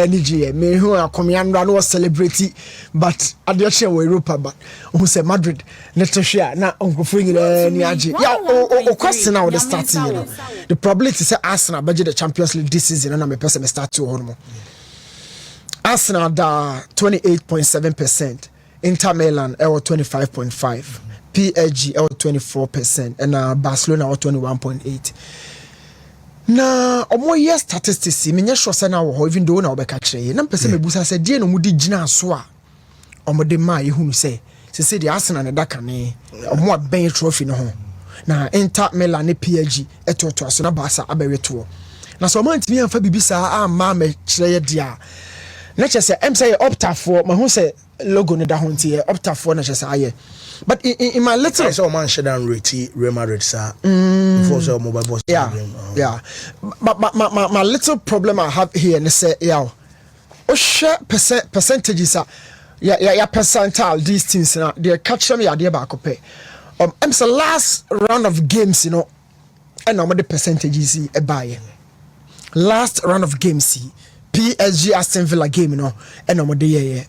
energy. Me who are coming and run was celebrity, but at the share Europa, but who say Madrid, let's share now. Uncle Fring Niaji. Yeah, question now the starting. You know, the probability say Arsenal budget the Champions League this season, and I'm a person start to home. Arsenal da 28.7%, Inter Milan 25.5%, PSG 24%, and Barcelona 21.8%. Na omo year statistics me nya sure say na wo even though na obeka kire na pese me busa say die no mudi gina so a omo de ma ye hunu say se the Arsenal na daka ne omo aben trophy no ho na Inter Milan ne PSG etoto aso na Barca abeweto na so man timi amfa bibisa a ma me kire ye dia na che say em say opta for ma hu say logo ne da ho ntie opta for na che say aye. But in my little, I saw man shut down Real Madrid, sir. Before so mobile boss. Yeah. But my little problem I have here, and say, yeah, share percentages are, yeah, percentile these things now. They catch me idea back up. I'm the last round of games, you know, and normally percentages a buy. Last round of games, PSG Aston Villa game, you know, and no more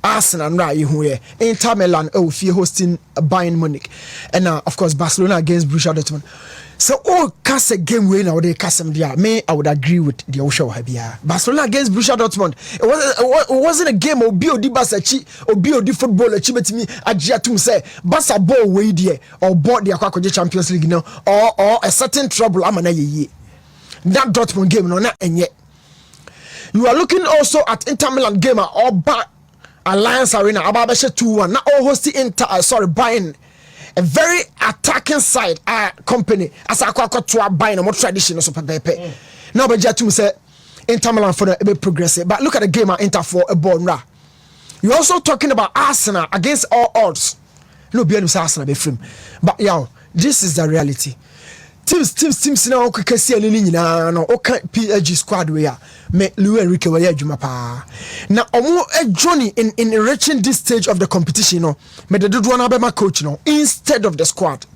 Arsenal and right who Inter Milan hosting Bayern Munich, and of course Barcelona against Borussia Dortmund. So all cast a game win now they cast them there. Me, I would agree with the Osho Habia. Barcelona against Borussia Dortmund. It wasn't a game of BOD Basachi or BOD football achievement me Ajiatum say Basa ball way there or bought the Aquacoje Champions League, you know, or a certain trouble amana ye. That Dortmund game no not and yet. You are looking also at Inter Milan game or back Alliance Arena Ababeshe 2-1. Now all hosting Bayern, a very attacking side company as I call to Bayern more traditional super pepe. Now but Jatum say Inter Milan for the progressive. But look at the game at Inter for a ball. You're also talking about Arsenal against all odds. No be Arsenal be film. But yeah, this is the reality. Teams now can see any no okay PSG squad we are me Luis Enrique we adwuma pa na omo journey in reaching this stage of the competition no me the dodo na be my coach no instead of the squad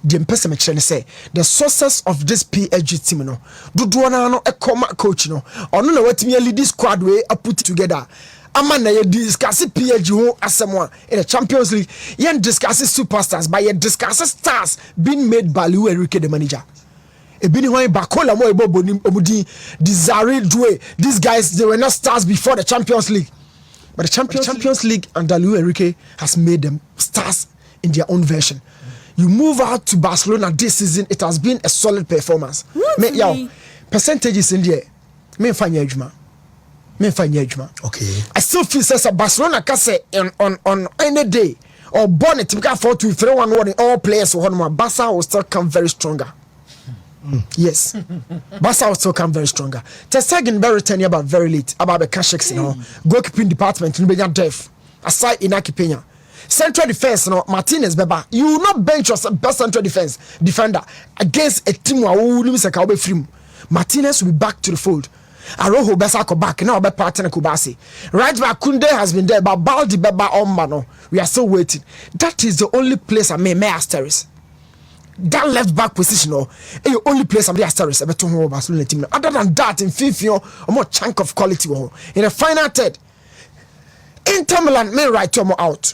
the person me say the sources of this PSG team no dodo na no e come coach no ono na watimi lead this squad we put together. Amana ye discuss PSG ho asemo in the Champions League. Yen discuss superstars, but ye discuss stars being made by Luis Enrique the manager. E bini ho Bakola mo ebo omudi Desire Doué. These guys they were not stars before the Champions League. But the Champions League under Luis Enrique has made them stars in their own version. You move out to Barcelona this season, it has been a solid performance. Percentages in there. Me fanya ejuma. Okay. I still feel says Barcelona can say on any day or born it because 4-2-3-1 all players or Barca will still come very stronger. Yes. Barca will still come very stronger. Tesagin very returning about very late about the cash you know goalkeeping department in Benya Def aside Inaki Pena. Central defense no Martinez Beba. You will not bench your best central defender against a team who will be free. Martinez will be back to the fold. Aroho Besako back now by partner Kubasi. Right back Kunde has been there, but Baldi Beba Ombano. We are still waiting. That is the only place I may asterisk. That left back position, the only place I'm the asterisk. Other than that, in FIFA, a more chunk of quality. In the final third, Inter Milan may right to out.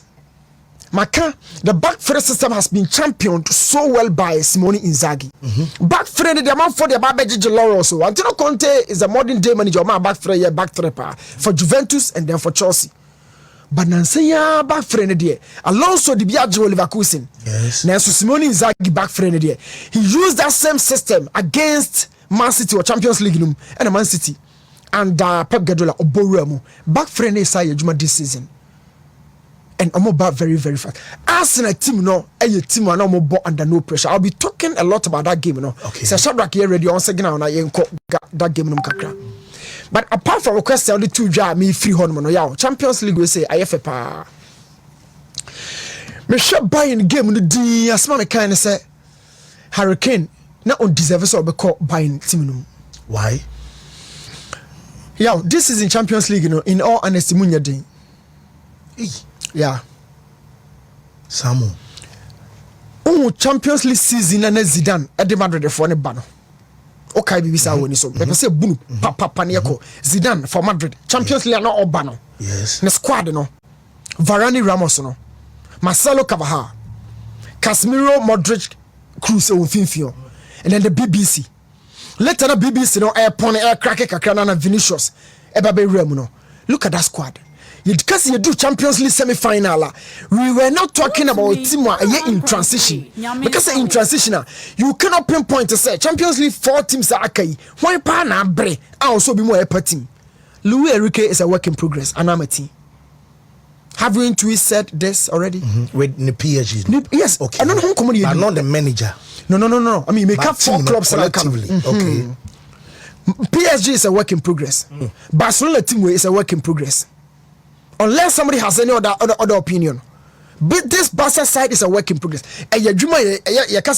Maka, the back three system has been championed so well by Simone Inzaghi. Back three, the amount for the Babeji Laurel. So Antonio Conte is a modern day manager. My back three for Juventus and then for Chelsea. But Nansaya back friend there. Alonso the Biagio Leverkusen. Yes. Nanso Simone Inzaghi back friend there. He used that same system against Man City or Champions League and Man City and Pep Guardiola or Borremo. Back friend is this season. And I'm about very, very fast. Arsenal team, a team are no more under no pressure. I'll be talking a lot about that game, Okay. So Shadrack here ready on second now. That game, But apart from request, only two job me free horn. Champions League we say IFA. Me shop buying game the D. As my kind of say Hurricane not on deserve so be called buying team. Why? This is in Champions League, in all honesty, Munya day. Yeah. Samu. Champions League season and Zidane at the Madrid for the banner. okay bibisa woni so me say bunu papa ne yeko Zidane for Madrid Champions League na oba no yes ne squad no Varane Ramos no Marcelo Carvajal Casemiro Modric Kroos o finfio and then the BBC later na BBC no airport air crack kakra na Vinicius eba be rem no look at that squad. Because you do Champions League semi-final, we were not talking about team in transition. Because in transition, you cannot pinpoint to say Champions League 4 teams are okay. Why pana bre? Also be more a team. Luis Enrique is a work in progress. And I'm a team. Haven't we said this already? With the PSG. Yes. Okay. I don't know how but not the manager. No. I mean, make up 4 clubs collectively. Okay. PSG is a work in progress. Barcelona team is a work in progress. Unless somebody has any other opinion. But this Barca side is a work in progress. And your Juma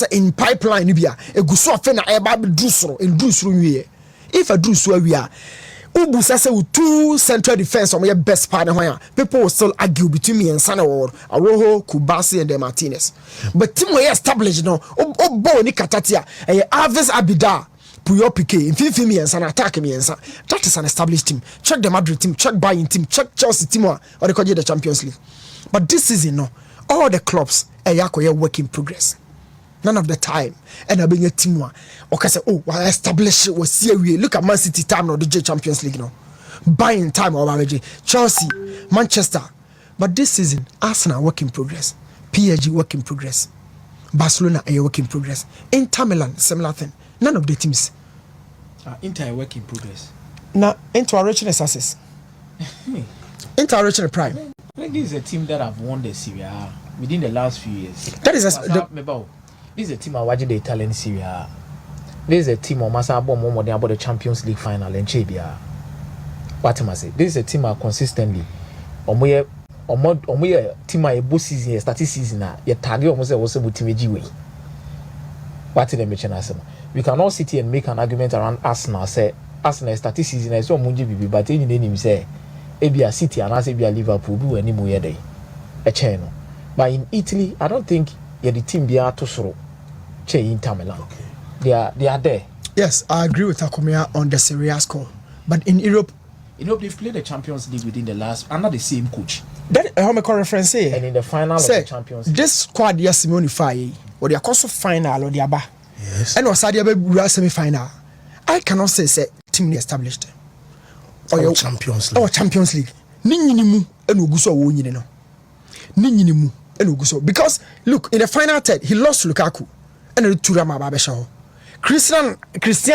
in pipeline Libya, a guso fena a baby drusro in drusro. If a drusro we are Ubu Sasa with 2 central defense on your best partner where people will still argue between me and Sana or Arojo, Kubasi and De Martinez. But team we established no Bo ni Katatia and Alves Abida. Puyo Piqué, in 50 millions and attack me and that is an established team. Check the Madrid team, check Bayern team, check Chelsea team or they call you the Champions League. But this season, no, all the clubs are work in progress. None of the time. And I bring a team one. Okay, say, oh, well, establish it was here. Look at Man City time now, the Champions League no. Bayern time or Chelsea, Manchester. But this season, Arsenal work in progress. PSG work in progress. Barcelona a work in progress. Inter Milan, similar thing. None of the teams. Inter work in progress. Now, into our reaching success. Into our reaching prime. I think this is a team that have won the Serie A within the last few years. That is this is a team I watch the Italian Serie A. This is a team on Masa Abo more than about the Champions League final and Chebia. What am I say? This is a team are consistently. Omoye team a both season starting season your target almost was able to make way. What in the mention Arsenal? We can all sit here and make an argument around Arsenal. Say Arsenal starting season is so munji bibi, but any name say Ebia City and as Ebia Liverpool be any more day a channel. But in Italy, I don't think the team be out to soro. Che Inter Milan. Okay. They are there. Yes, I agree with Akomia on the Serie A score. But in Europe, they've played the Champions League within the last under the same coach. That how me call reference say. And in the final of the Champions League. This squad yes Simone Faye or the course of final or the aba. Yes. And was the semi-final. I cannot say team established. Or Champions League. Or Champions League. Ninimu and Uguso won no. Ninimu and Uguso. Because look, in the final third, he lost to Lukaku and Turama Babeshaw. Christian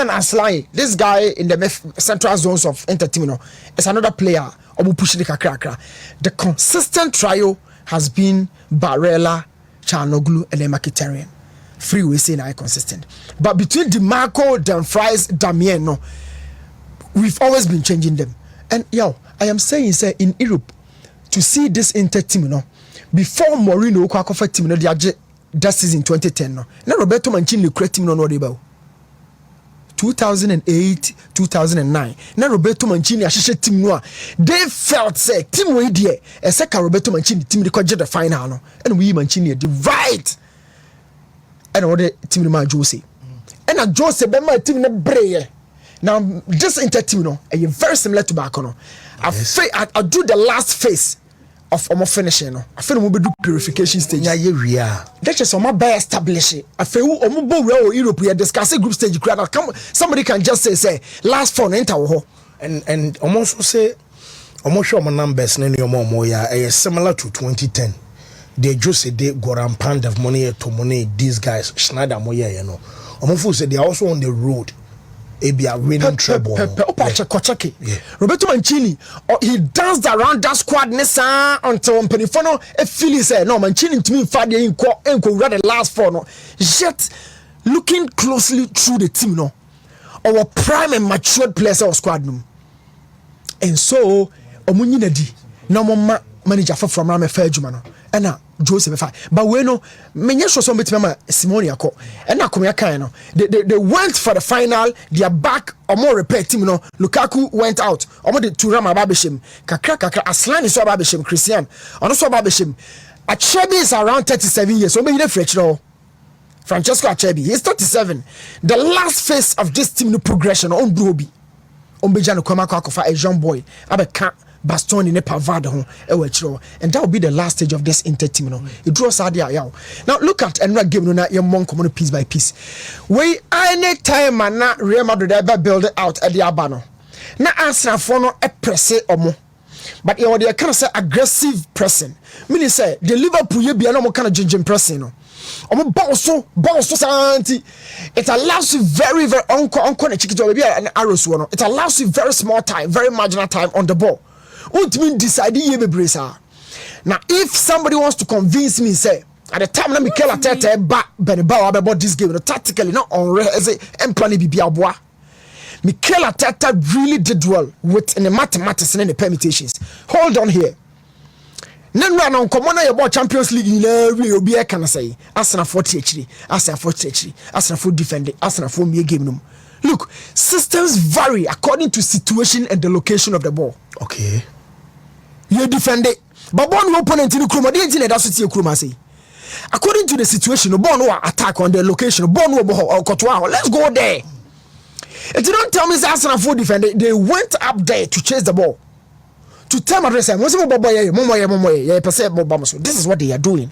Aslai, this guy in the central zones of entertainment, is another player. The consistent trio has been Barella, Chanoglu, and Mkhitaryan. Free we say now consistent. But between DeMarco, Dumfries, Damien, no, we've always been changing them. And I am saying, say in Europe, to see this Inter team, no, before Mourinho Kwakofa team, no, that season 2010, no, now Roberto Mancini create team, no, about 2008, 2009. Now Roberto Mancini ashishe team no, they felt say team we there, except Roberto Mancini team they could the final, no, and we Mancini the right. And all the team man Jose. And a Jose be my team na breye. Now this Inter team no, are very similar to back no. I do the last phase of finishing no. I feel we do purification stage. Yeah, yeah. That's just my by establish it. I feel we go Europe we discuss group stage. Come somebody can just say last 4 enter ho. And almost say almost sure my numbers na your mom are similar to 2010. They just say they got a pound of money to money these guys Schneider Moya, you know. Almost say they are also on the road. They are winning treble. Yeah. Roberto Mancini, he danced around that squad nessa until Penifono a feeling say no Mancini to me Fadia in the last 4 no. Yet looking closely through the team no. Our prime and matured players of squad no. And so Omunyi di no more manager from Rame Fejumano. And Joseph but we know many so some betima Simone Ako and na come kan no they went for the final they are back or more repair team no Lukaku went out omo de Turama Babeshim kakra Aslan is Babeshim Christian ono so Babeshim Achebi is around 37 years so me dey fresh no Francesco Acerbi, he's 37. The last phase of this team no progression on Broby. On Bejano Komako for a young boy. Abe Bastoni ne Pavard and that will be the last stage of this Inter team. It draws out there. Now look at and game no your monk coming piece by piece. We any time and not Real Madrid ever build it out at the Abano. Now Arsenal for no a press omo. But you know they kind of say aggressive pressing. Meaning say the Liverpool you be no kind of ginger pressing no. Omo ball so santi. It allows you very unko an arrows one. It allows you very small time, very marginal time on the ball. What mean deciding you be bracer? Now if somebody wants to convince me say at the time let me kill Arteta back Benibao about this game tactically not on as a employee be aboa. Mikel Arteta really did well with in the mathematics and in the permutations. Hold on here. Then run on common about Champions League in every be can say Arsenal 40 actually, Arsenal 40 actually, Arsenal for defending, Arsenal for me game no. Look, systems vary according to situation and the location of the ball. Okay. You defend it. But one opponent in the Kruma, the internet that's what you Kruma say. According to the situation, the ball no attack on the location, the ball no ball or Cotonou. Let's go there. If you don't tell me Arsenal for defender, they went up there to chase the ball. To tell Madrid, this is what they are doing.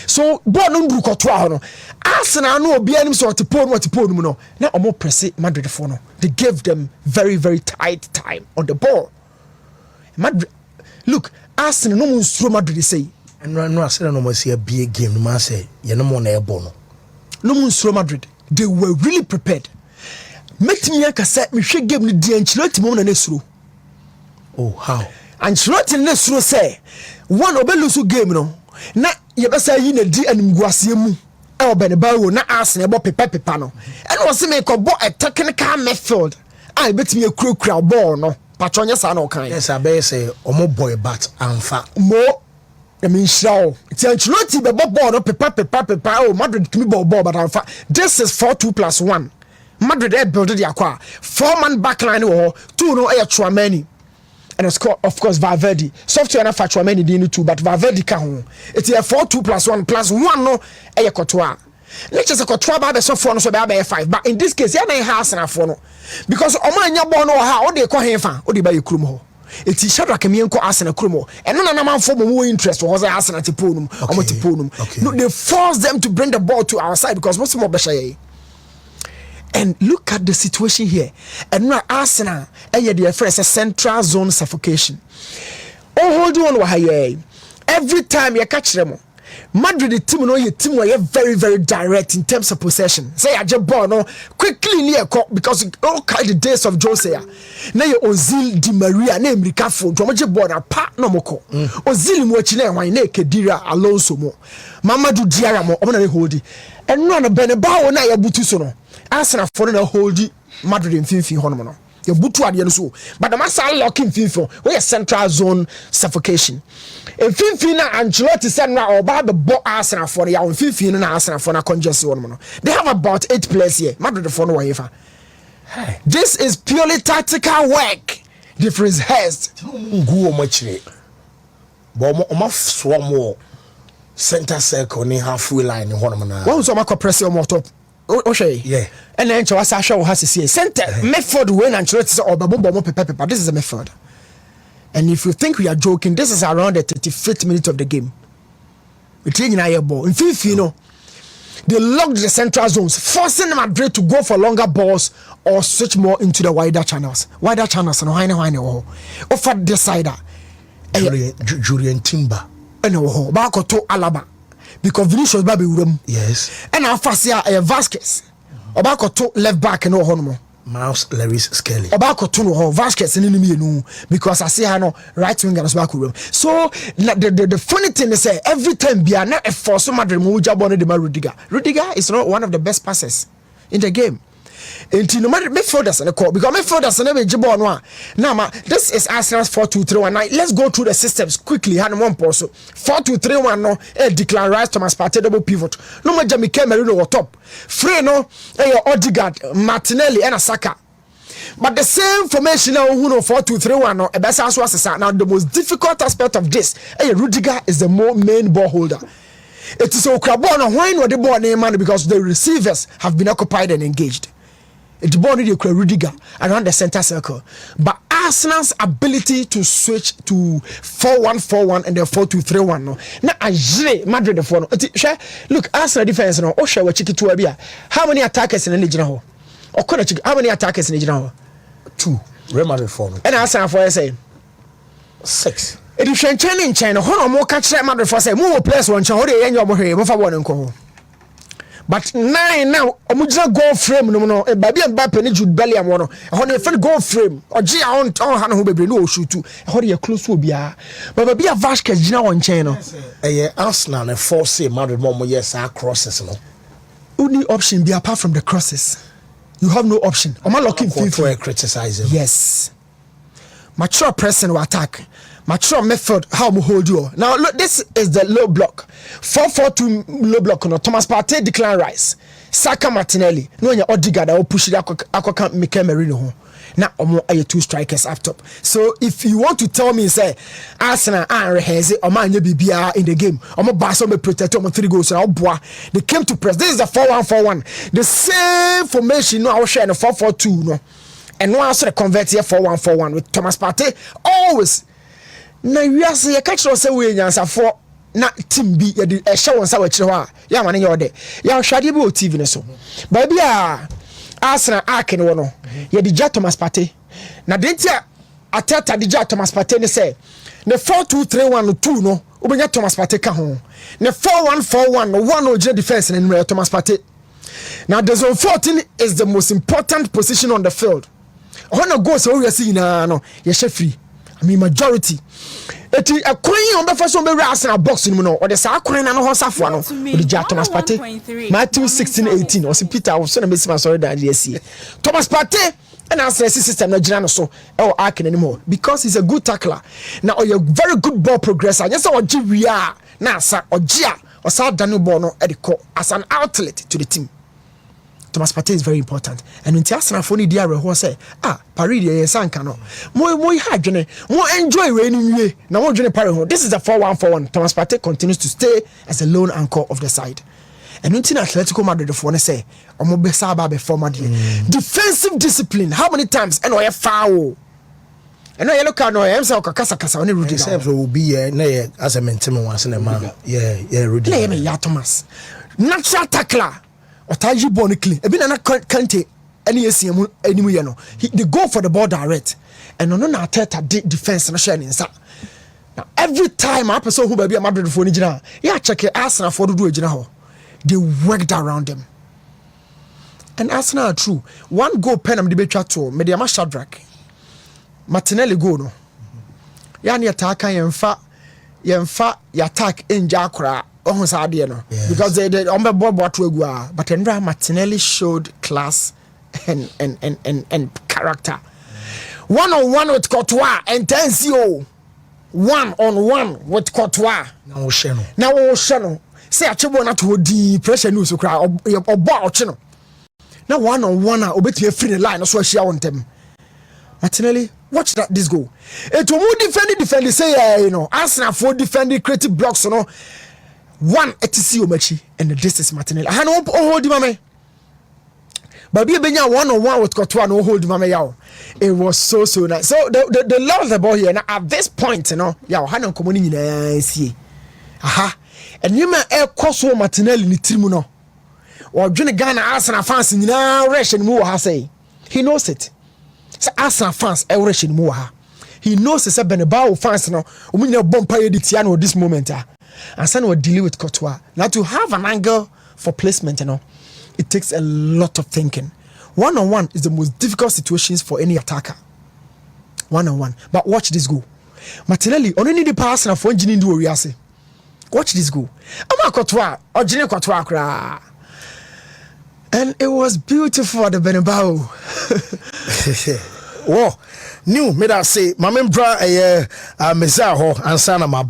So, ball no do Cotonou. Arsenal no be any sort of pon what no. Now more press Madrid for no. They gave them very, very tight time on the ball. Madrid, look, Arsenal no mun throw Madrid say. And no Arsenal no must see a big game. No man say you no more na bono. No mun throw Madrid. They were really prepared. Make me a set me shake game the Ancelotti mo na nesru. Oh how? Ancelotti nesru say one obelusu game no. Na ye be say yi na di animguase mu. E Benibao na Arsenal bo pepa no. And was say make bo a technical midfield. I bet me a kura ball no. Patronya sa no kan. Yes, I be say omo boy bat amfa. Mo I mean show. It's Ancelotti be ball no pepa oh Madrid kimi ball but amfa. This is 4-2+1. Madrid they built the aqua 4-man backline or 2 no air Chouameni and of course Valverde software na fa Chouameni di 2 but Valverde ka ho it is 4-2+1+1 no air Courtois let's just Courtois ba be so 4 no so be 5 but in this case ya na house na 4 no because omanya ball no ha o de ko henfa o de ba yekrum ho it is Shadrack Mienko Arsenal krumo and no na man for more interest was Arsenal tiponum omo tiponum no they force them to bring the ball to our side because most more be. And look at the situation here. And now Arsenal, and their first a central zone suffocation. Oh, hold on, why every time you catch them, Madrid the team no your team were very, very direct in terms of possession. Say I just ball no quickly near because all kind the days of Jose. Now you Ozil Di Maria name Ricafo, Dromaje ball part no moko. Ozil mo chine why ne Kedira Alonso mo. Mamadou Diarra mo omna hold it. And no Benibao na ya butu so no. Arsenal for na hold Madrid in Finfi hono no. Your butu ade no so. But the master locking Finfi we central zone suffocation. In Finfi na Ancelotti said na oba the ball Arsenal for ya in Finfi na Arsenal for na congestion hono no. They have about 8 players here. Madrid for no UEFA. This is purely tactical work. Difference has. Go much. But o ma so center circle ni halfway line ni hono na. One so ma press on top. Okay. Yeah. And then Chawasa show has to see center method when Ancelotti say oh babo pepa. This is a method. And if you think we are joking, this is around the 35th minute of the game. We training a ball. In Finfi, you know, they locked the central zones, forcing Madrid to go for longer balls or switch more into the wider channels. Wider channels and whine offer this side. Julian Timber. And back to Alaba. Because Vinicius Baby Urum. Yes. And our first year Vasquez. Obako to left back and no hono. Miles Lewis Skelly. Obako to no Vasquez and enemy no because I see her no right wing and back room. So the funny thing is every time be not a force Madrid Muja Bonne de Rudiger. Rudiger is not one of the best passes in the game. Until no matter midfielders and the call because midfielders and every jibon one. Now this is Arsenal's 4-2-3-1. Let's go through the systems quickly. Hand one person 4-2-3-1 no declare rise Thomas Partey double pivot. No more Jamie Merino or top. Frey no Odegaard, Martinelli and Saka. But the same formation now who know 4-2-3-1 no best as now the most difficult aspect of this Rudiger is the main ball holder. It is Okrabon or why not the ball name man because the receivers have been occupied and engaged. It's born in the Rudiger around the center circle. But Arsenal's ability to switch to 4-1-4-1 and then 4-2-3-1 no. Now I Madrid the phone. Look, Arsenal defense no. Oh, share we check it to Abia. How many attackers in the league now? Or could I check how many attackers in the league now? 2. Real Madrid 4. And Arsenal for say 6. It is in China. How more catch Madrid for say more players one chance. How they end your more for one and but 9 now, Omuja goal frame no, baby and Bappy Jude Belliam one. How they friend goal frame or Gia on Hannah who be no shoot to. How they close will be a but baby a Vasquez Gina on China. Arsenal and force Madrid more yes our crosses no. Only option be apart from the crosses. You have no option. Am I looking for criticizing? Yes. Mature pressing or attack. Mature method how we hold you. Now look, this is the low block. 4-4-2 low block. No, Thomas Partey decline rise. Saka Martinelli. No, you Odegaard that will push it. Aqua Mikel Merino. Now, are 2 strikers up top. So if you want to tell me, say Arsenal and Reheze or man BBR in the game, I'm a bass on the protector on 3 goals. They came to press. This is a 4-1-4-1. The same formation. No, I was sharing a 4-4-2. No, and no answer convert here 4-1-4-1 with Thomas Partey always. Now we are say catch us we nyansa for na team bi ye de show on sa wa kire ho a ya mane ye ode ya hwade bi o TV ne so ba bia Arsenal arc ne wo no ye de ja Thomas Partey na de ntia Arteta de ja Thomas Partey ne say ne 4-2-3-1 no 2 no obenya Thomas Partey ka ho ne 4-1-4-1 no 1 no defense ne no Thomas Partey. Now the zone 14 is the most important position on the field. Ono go so we see na no ye she free. I mean majority. Eti a queen on the first one be Arsenal box in no or the sa queen na no safo no the Jack Thomas Partey Matthew 16:18 or Peter was so na mesi sorry that dey Thomas Partey and Arsenal system na gina no so e o arc anymore because he's a good tackler. Now or you very good ball progressor. Yes o gi wi a na asa ogia o sa danu ball no e de call as an outlet to the team. Thomas Partey is very important. And when Arsenal for ni dia reho say, Paris dey sanka no. Mo ha dwene, mo enjoy we ni wie. Na mo dwene Paris ho. This is a 4-1-4-1. Thomas Partey continues to stay as a lone anchor of the side. And until Atletico Madrid for say, omo be sa ba be former defensive discipline. How many times and oye foul? And no yellow card no em say kasa oni Rudy. Except will be na as a maintain once in a man. Yeah, Rudy. Play me ya Thomas. Natural tackler. Otaji born clean. Ebi na Kante any ACM anywhere you know. They go for the ball direct. And no Arteta defense no share inside. Now every time I person who be a Madrid for Nigina, yeah check Arsenal for do Nigina ho. They worked around them. And Arsenal are true. One goal pen am debate chat to Mediama Shadrack. Martinelli go no. Ya ni attack yemfa ya attack in Jakra. Yes. Because they on the board but Andrea Martinelli showed class and character. 1-on-1 with Courtois and Tensio. 1-on-1 with Courtois. Now Oshano. Say a chibo not to the pressure news to cry or bar chino. Now 1-on-1 obey to a free line, so she want them. Martinelli, watch this go. It will defend say Arsenal for defending creative blocks, one ETC Omachi and this is Martinelli. I don't hold him, but be 1-on-1 with Courtois, no hold him. It was so nice. So the love the ball here now at this point, Hannah community see. Aha, and you may air cross Martinelli ni trimuno or Johnny Ghana Arsenal fans in rush and more. Say he knows it. So Arsenal fans rush and more. He knows it's a Benabao fans now. We need a bomb Tiano this moment. And son will deal with Courtois. Now to have an angle for placement, it takes a lot of thinking. 1-on-1 is the most difficult situations for any attacker. 1-on-1. But watch this go. Martinelli only need the pass and for engineering do we say. Watch this go. I'm a Courtois or Gene Courtois. And it was beautiful at the Benabao. Whoa. New, me that say, my membra Mezaho and Sana my